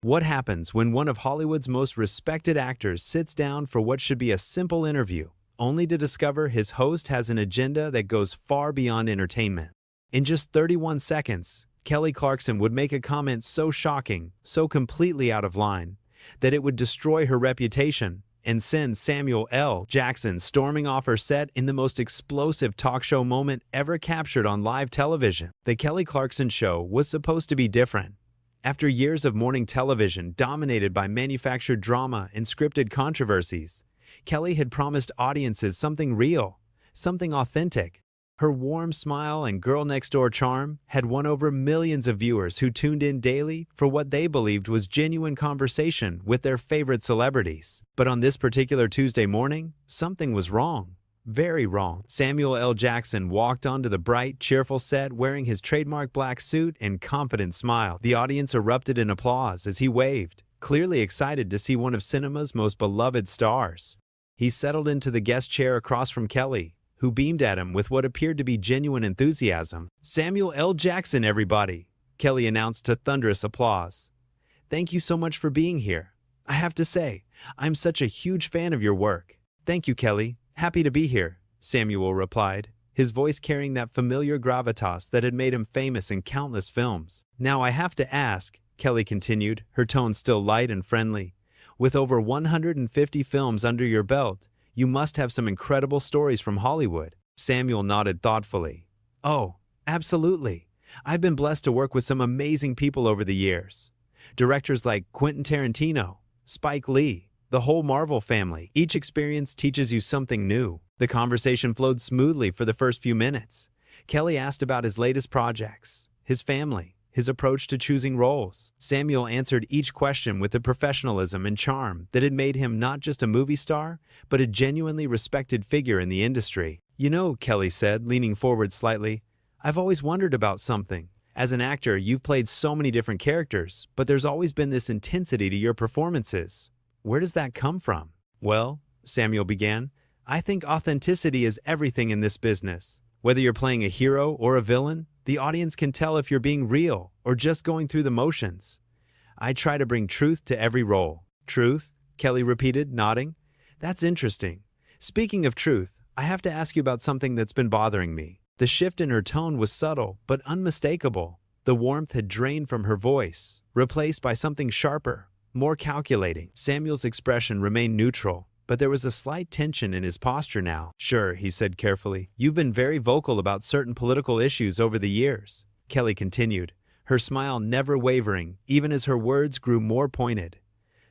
What happens when one of Hollywood's most respected actors sits down for what should be a simple interview, only to discover his host has an agenda that goes far beyond entertainment? In just 31 seconds, Kelly Clarkson would make a comment so shocking, so completely out of line, that it would destroy her reputation and send Samuel L. Jackson storming off her set in the most explosive talk show moment ever captured on live television. The Kelly Clarkson Show was supposed to be different. After years of morning television dominated by manufactured drama and scripted controversies, Kelly had promised audiences something real, something authentic. Her warm smile and girl-next-door charm had won over millions of viewers who tuned in daily for what they believed was genuine conversation with their favorite celebrities. But on this particular Tuesday morning, something was wrong. Very wrong. Samuel L. Jackson walked onto the bright, cheerful set wearing his trademark black suit and confident smile. The audience erupted in applause as he waved, clearly excited to see one of cinema's most beloved stars. He settled into the guest chair across from Kelly, who beamed at him with what appeared to be genuine enthusiasm. "Samuel L. Jackson, everybody," Kelly announced to thunderous applause. "Thank you so much for being here. I have to say, I'm such a huge fan of your work." "Thank you, Kelly. Happy to be here," Samuel replied, his voice carrying that familiar gravitas that had made him famous in countless films. "Now I have to ask," Kelly continued, her tone still light and friendly, "with over 150 films under your belt, you must have some incredible stories from Hollywood." Samuel nodded thoughtfully. "Oh, absolutely. I've been blessed to work with some amazing people over the years. Directors like Quentin Tarantino, Spike Lee, the whole Marvel family. Each experience teaches you something new." The conversation flowed smoothly for the first few minutes. Kelly asked about his latest projects, his family, his approach to choosing roles. Samuel answered each question with the professionalism and charm that had made him not just a movie star, but a genuinely respected figure in the industry. "You know," Kelly said, leaning forward slightly, "I've always wondered about something. As an actor, you've played so many different characters, but there's always been this intensity to your performances. Where does that come from?" "Well," Samuel began, "I think authenticity is everything in this business. Whether you're playing a hero or a villain, the audience can tell if you're being real or just going through the motions. I try to bring truth to every role." "Truth?" Kelly repeated, nodding. "That's interesting. Speaking of truth, I have to ask you about something that's been bothering me." The shift in her tone was subtle but unmistakable. The warmth had drained from her voice, replaced by something sharper, more calculating. Samuel's expression remained neutral, but there was a slight tension in his posture now. "Sure," he said carefully. "You've been very vocal about certain political issues over the years," Kelly continued, her smile never wavering, even as her words grew more pointed.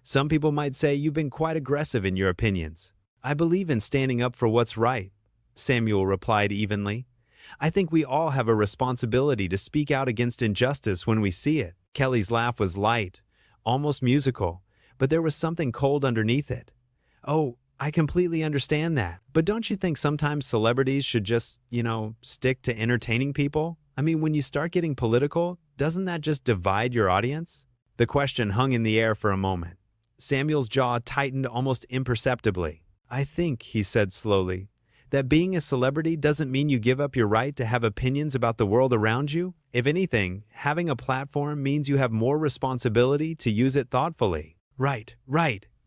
"Some people might say you've been quite aggressive in your opinions. I believe in standing up for what's right," Samuel replied evenly. "I think we all have a responsibility to speak out against injustice when we see it." Kelly's laugh was light, almost musical, but there was something cold underneath it. "Oh, I completely understand that. But don't you think sometimes celebrities should just, stick to entertaining people? I mean, when you start getting political, doesn't that just divide your audience?" The question hung in the air for a moment. Samuel's jaw tightened almost imperceptibly. "I think," he said slowly, "that being a celebrity doesn't mean you give up your right to have opinions about the world around you. If anything, having a platform means you have more responsibility to use it thoughtfully." Right,"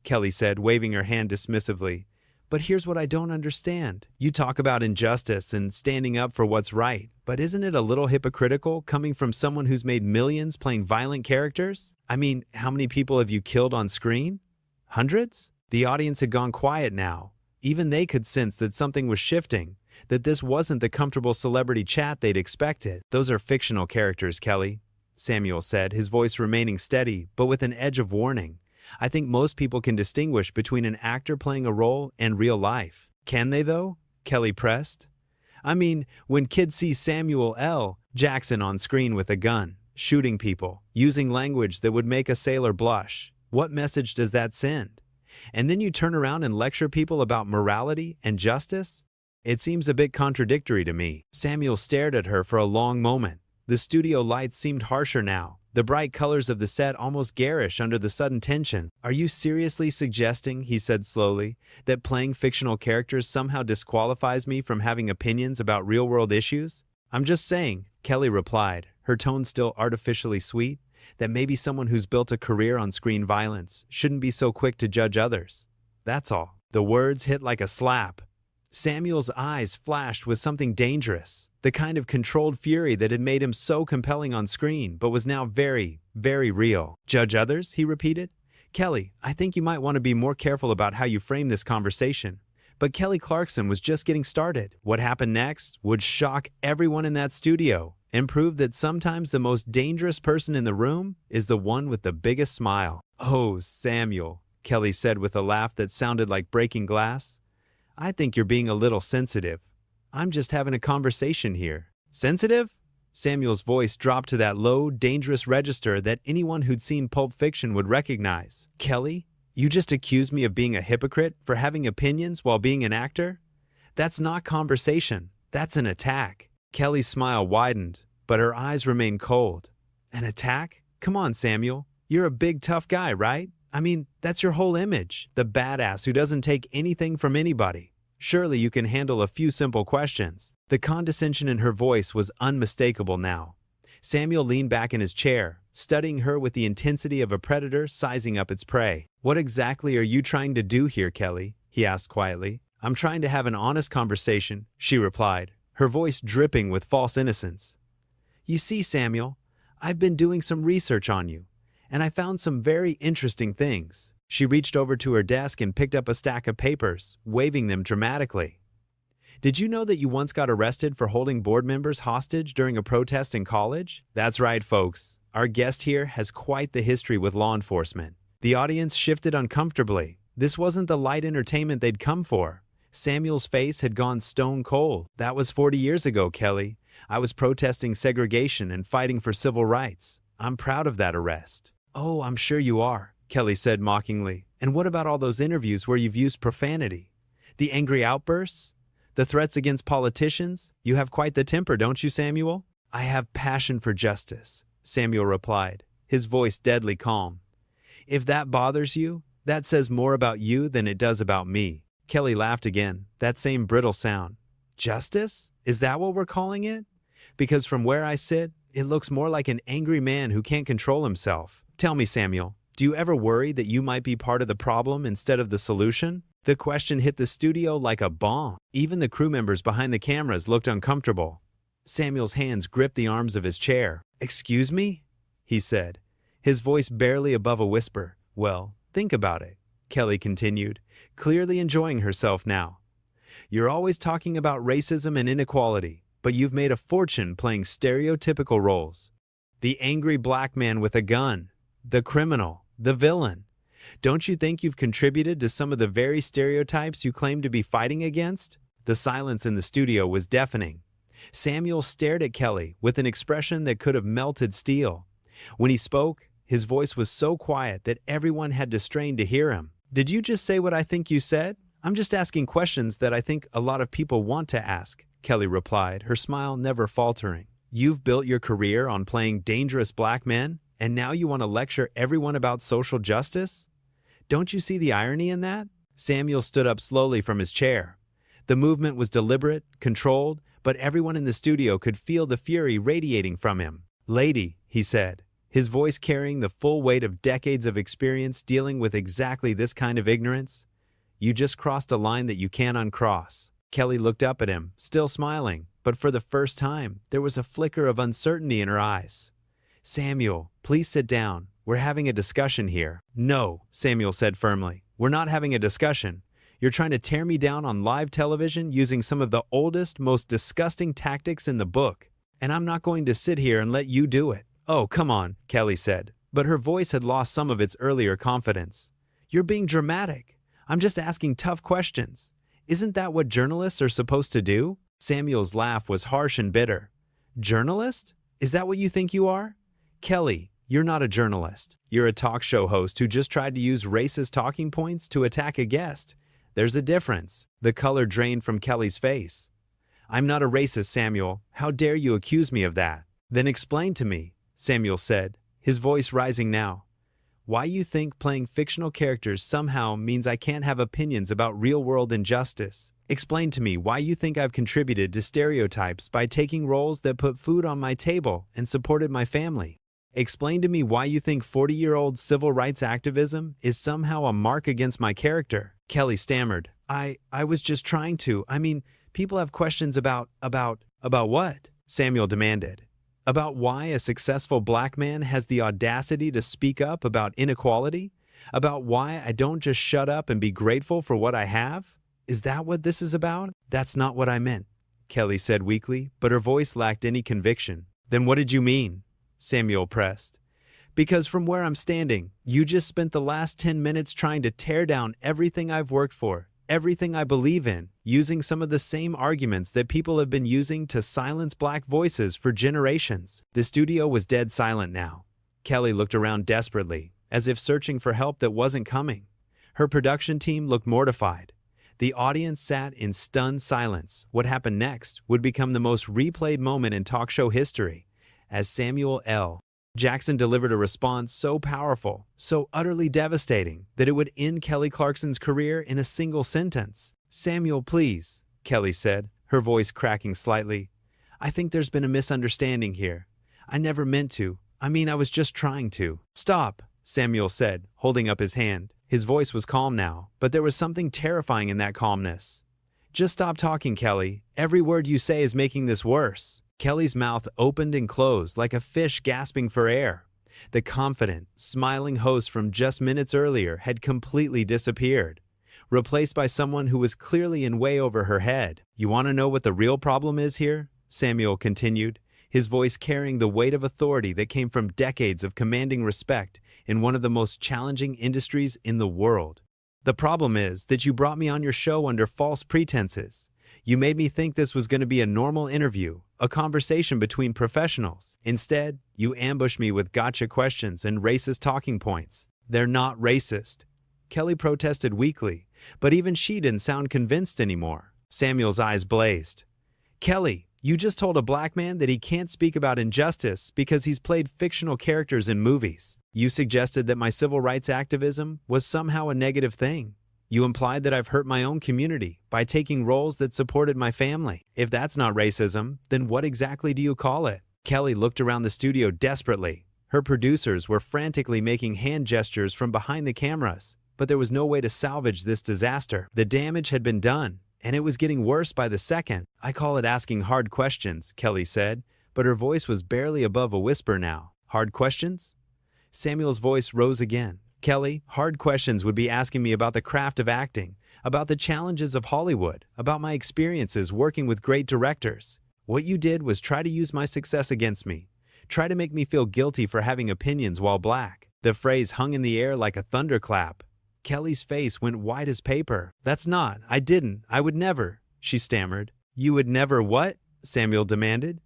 Kelly said, waving her hand dismissively. "But here's what I don't understand. You talk about injustice and standing up for what's right, but isn't it a little hypocritical coming from someone who's made millions playing violent characters? I mean, how many people have you killed on screen? Hundreds?" The audience had gone quiet now. Even they could sense that something was shifting, that this wasn't the comfortable celebrity chat they'd expected. "Those are fictional characters, Kelly," Samuel said, his voice remaining steady, but with an edge of warning. "I think most people can distinguish between an actor playing a role and real life." "Can they, though?" Kelly pressed. "I mean, when kids see Samuel L. Jackson on screen with a gun, shooting people, using language that would make a sailor blush, what message does that send? And then you turn around and lecture people about morality and justice? It seems a bit contradictory to me." Samuel stared at her for a long moment. The studio lights seemed harsher now, the bright colors of the set almost garish under the sudden tension. "Are you seriously suggesting," he said slowly, "that playing fictional characters somehow disqualifies me from having opinions about real-world issues?" "I'm just saying," Kelly replied, her tone still artificially sweet, That maybe someone who's built a career on screen violence shouldn't be so quick to judge others. That's all. The words hit like a slap. Samuel's eyes flashed with something dangerous, the kind of controlled fury that had made him so compelling on screen but was now very, very real. Judge others? He repeated. Kelly, I think you might want to be more careful about how you frame this conversation. But Kelly Clarkson was just getting started. What happened next would shock everyone in that studio and prove that sometimes the most dangerous person in the room is the one with the biggest smile. Oh, Samuel, Kelly said with a laugh that sounded like breaking glass. I think you're being a little sensitive. I'm just having a conversation here. Sensitive? Samuel's voice dropped to that low, dangerous register that anyone who'd seen Pulp Fiction would recognize. Kelly, you just accused me of being a hypocrite for having opinions while being an actor? That's not conversation. That's an attack. Kelly's smile widened, but her eyes remained cold. An attack? Come on, Samuel. You're a big, tough guy, right? I mean, that's your whole image. The badass who doesn't take anything from anybody. Surely you can handle a few simple questions. The condescension in her voice was unmistakable now. Samuel leaned back in his chair, studying her with the intensity of a predator sizing up its prey. What exactly are you trying to do here, Kelly? He asked quietly. I'm trying to have an honest conversation, she replied, her voice dripping with false innocence. You see, Samuel, I've been doing some research on you, and I found some very interesting things. She reached over to her desk and picked up a stack of papers, waving them dramatically. Did you know that you once got arrested for holding board members hostage during a protest in college? That's right, folks. Our guest here has quite the history with law enforcement. The audience shifted uncomfortably. This wasn't the light entertainment they'd come for. Samuel's face had gone stone cold. That was 40 years ago, Kelly. I was protesting segregation and fighting for civil rights. I'm proud of that arrest. Oh, I'm sure you are, Kelly said mockingly. And what about all those interviews where you've used profanity? The angry outbursts? The threats against politicians? You have quite the temper, don't you, Samuel? I have passion for justice, Samuel replied, his voice deadly calm. If that bothers you, that says more about you than it does about me. Kelly laughed again, that same brittle sound. Justice? Is that what we're calling it? Because from where I sit, it looks more like an angry man who can't control himself. Tell me, Samuel, do you ever worry that you might be part of the problem instead of the solution? The question hit the studio like a bomb. Even the crew members behind the cameras looked uncomfortable. Samuel's hands gripped the arms of his chair. Excuse me? He said, his voice barely above a whisper. Well, think about it, Kelly continued, clearly enjoying herself now. You're always talking about racism and inequality, but you've made a fortune playing stereotypical roles. The angry black man with a gun, the criminal, the villain. Don't you think you've contributed to some of the very stereotypes you claim to be fighting against? The silence in the studio was deafening. Samuel stared at Kelly with an expression that could have melted steel. When he spoke, his voice was so quiet that everyone had to strain to hear him. Did you just say what I think you said? I'm just asking questions that I think a lot of people want to ask, Kelly replied, her smile never faltering. You've built your career on playing dangerous black men, and now you want to lecture everyone about social justice? Don't you see the irony in that? Samuel stood up slowly from his chair. The movement was deliberate, controlled, but everyone in the studio could feel the fury radiating from him. Lady, he said, his voice carrying the full weight of decades of experience dealing with exactly this kind of ignorance. You just crossed a line that you can't uncross. Kelly looked up at him, still smiling, but for the first time, there was a flicker of uncertainty in her eyes. Samuel, please sit down. We're having a discussion here. No, Samuel said firmly. We're not having a discussion. You're trying to tear me down on live television using some of the oldest, most disgusting tactics in the book. And I'm not going to sit here and let you do it. Oh, come on, Kelly said, but her voice had lost some of its earlier confidence. You're being dramatic. I'm just asking tough questions. Isn't that what journalists are supposed to do? Samuel's laugh was harsh and bitter. Journalist? Is that what you think you are? Kelly, you're not a journalist. You're a talk show host who just tried to use racist talking points to attack a guest. There's a difference. The color drained from Kelly's face. I'm not a racist, Samuel. How dare you accuse me of that? Then explain to me, Samuel said, his voice rising now. Why you think playing fictional characters somehow means I can't have opinions about real-world injustice. Explain to me why you think I've contributed to stereotypes by taking roles that put food on my table and supported my family. Explain to me why you think 40-year-old civil rights activism is somehow a mark against my character. Kelly stammered. I was just trying to. I mean, people have questions about what? Samuel demanded. About why a successful black man has the audacity to speak up about inequality? About why I don't just shut up and be grateful for what I have? Is that what this is about? That's not what I meant, Kelly said weakly, but her voice lacked any conviction. Then what did you mean? Samuel pressed. Because from where I'm standing, you just spent the last 10 minutes trying to tear down everything I've worked for, everything I believe in, using some of the same arguments that people have been using to silence black voices for generations. The studio was dead silent now. Kelly looked around desperately, as if searching for help that wasn't coming. Her production team looked mortified. The audience sat in stunned silence. What happened next would become the most replayed moment in talk show history, as Samuel L. Jackson delivered a response so powerful, so utterly devastating, that it would end Kelly Clarkson's career in a single sentence. Samuel, please, Kelly said, her voice cracking slightly. I think there's been a misunderstanding here. I never meant to. I mean, I was just trying to. Stop, Samuel said, holding up his hand. His voice was calm now, but there was something terrifying in that calmness. Just stop talking, Kelly. Every word you say is making this worse. Kelly's mouth opened and closed like a fish gasping for air. The confident, smiling host from just minutes earlier had completely disappeared, replaced by someone who was clearly in way over her head. You want to know what the real problem is here? Samuel continued, his voice carrying the weight of authority that came from decades of commanding respect in one of the most challenging industries in the world. The problem is that you brought me on your show under false pretenses. You made me think this was going to be a normal interview, a conversation between professionals. Instead, you ambushed me with gotcha questions and racist talking points. They're not racist. Kelly protested weakly, but even she didn't sound convinced anymore. Samuel's eyes blazed. Kelly, you just told a black man that he can't speak about injustice because he's played fictional characters in movies. You suggested that my civil rights activism was somehow a negative thing. You implied that I've hurt my own community by taking roles that supported my family. If that's not racism, then what exactly do you call it? Kelly looked around the studio desperately. Her producers were frantically making hand gestures from behind the cameras, but there was no way to salvage this disaster. The damage had been done, and it was getting worse by the second. I call it asking hard questions, Kelly said, but her voice was barely above a whisper now. Hard questions? Samuel's voice rose again. Kelly, hard questions would be asking me about the craft of acting, about the challenges of Hollywood, about my experiences working with great directors. What you did was try to use my success against me, try to make me feel guilty for having opinions while black. The phrase hung in the air like a thunderclap. Kelly's face went white as paper. I didn't, I would never, she stammered. You would never what? Samuel demanded.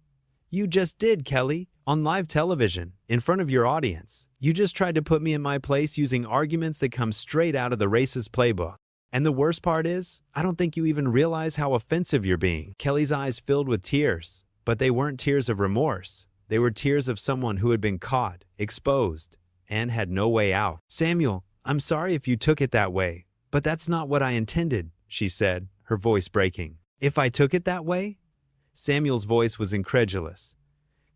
You just did, Kelly. On live television, in front of your audience, you just tried to put me in my place using arguments that come straight out of the racist playbook. And the worst part is, I don't think you even realize how offensive you're being. Kelly's eyes filled with tears, but they weren't tears of remorse. They were tears of someone who had been caught, exposed, and had no way out. Samuel, I'm sorry if you took it that way, but that's not what I intended, she said, her voice breaking. If I took it that way? Samuel's voice was incredulous.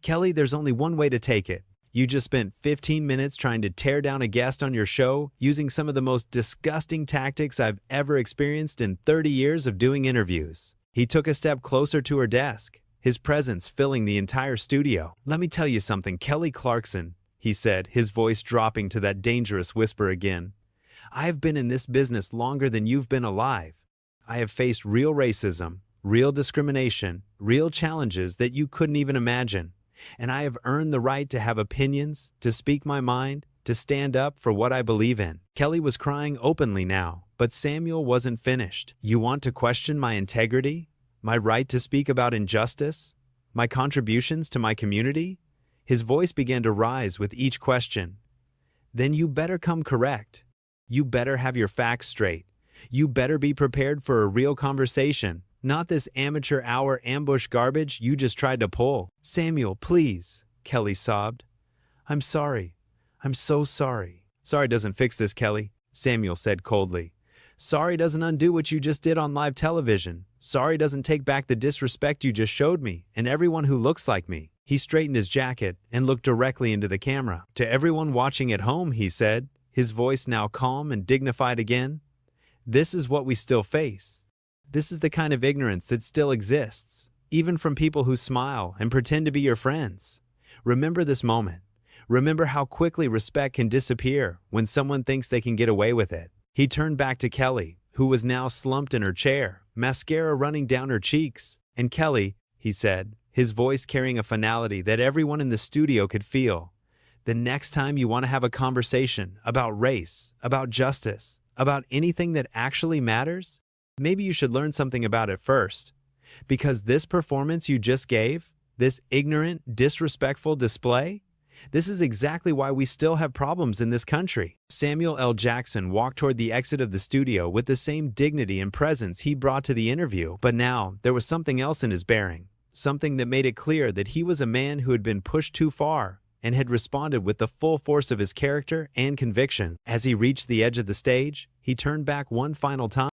Kelly, there's only one way to take it. You just spent 15 minutes trying to tear down a guest on your show using some of the most disgusting tactics I've ever experienced in 30 years of doing interviews. He took a step closer to her desk, his presence filling the entire studio. Let me tell you something, Kelly Clarkson, he said, his voice dropping to that dangerous whisper again. I have been in this business longer than you've been alive. I have faced real racism, real discrimination, real challenges that you couldn't even imagine. And I have earned the right to have opinions, to speak my mind, to stand up for what I believe in. Kelly was crying openly now, but Samuel wasn't finished. You want to question my integrity? My right to speak about injustice? My contributions to my community? His voice began to rise with each question. Then you better come correct. You better have your facts straight. You better be prepared for a real conversation. Not this amateur hour ambush garbage you just tried to pull. Samuel, please, Kelly sobbed. I'm sorry. I'm so sorry. Sorry doesn't fix this, Kelly, Samuel said coldly. Sorry doesn't undo what you just did on live television. Sorry doesn't take back the disrespect you just showed me and everyone who looks like me. He straightened his jacket and looked directly into the camera. To everyone watching at home, he said, his voice now calm and dignified again, "This is what we still face. This is the kind of ignorance that still exists, even from people who smile and pretend to be your friends. Remember this moment. Remember how quickly respect can disappear when someone thinks they can get away with it." He turned back to Kelly, who was now slumped in her chair, mascara running down her cheeks. "And Kelly," he said, his voice carrying a finality that everyone in the studio could feel, "the next time you want to have a conversation about race, about justice, about anything that actually matters, maybe you should learn something about it first. Because this performance you just gave, this ignorant, disrespectful display, this is exactly why we still have problems in this country." Samuel L. Jackson walked toward the exit of the studio with the same dignity and presence he brought to the interview, but now there was something else in his bearing, something that made it clear that he was a man who had been pushed too far and had responded with the full force of his character and conviction. As he reached the edge of the stage, he turned back one final time.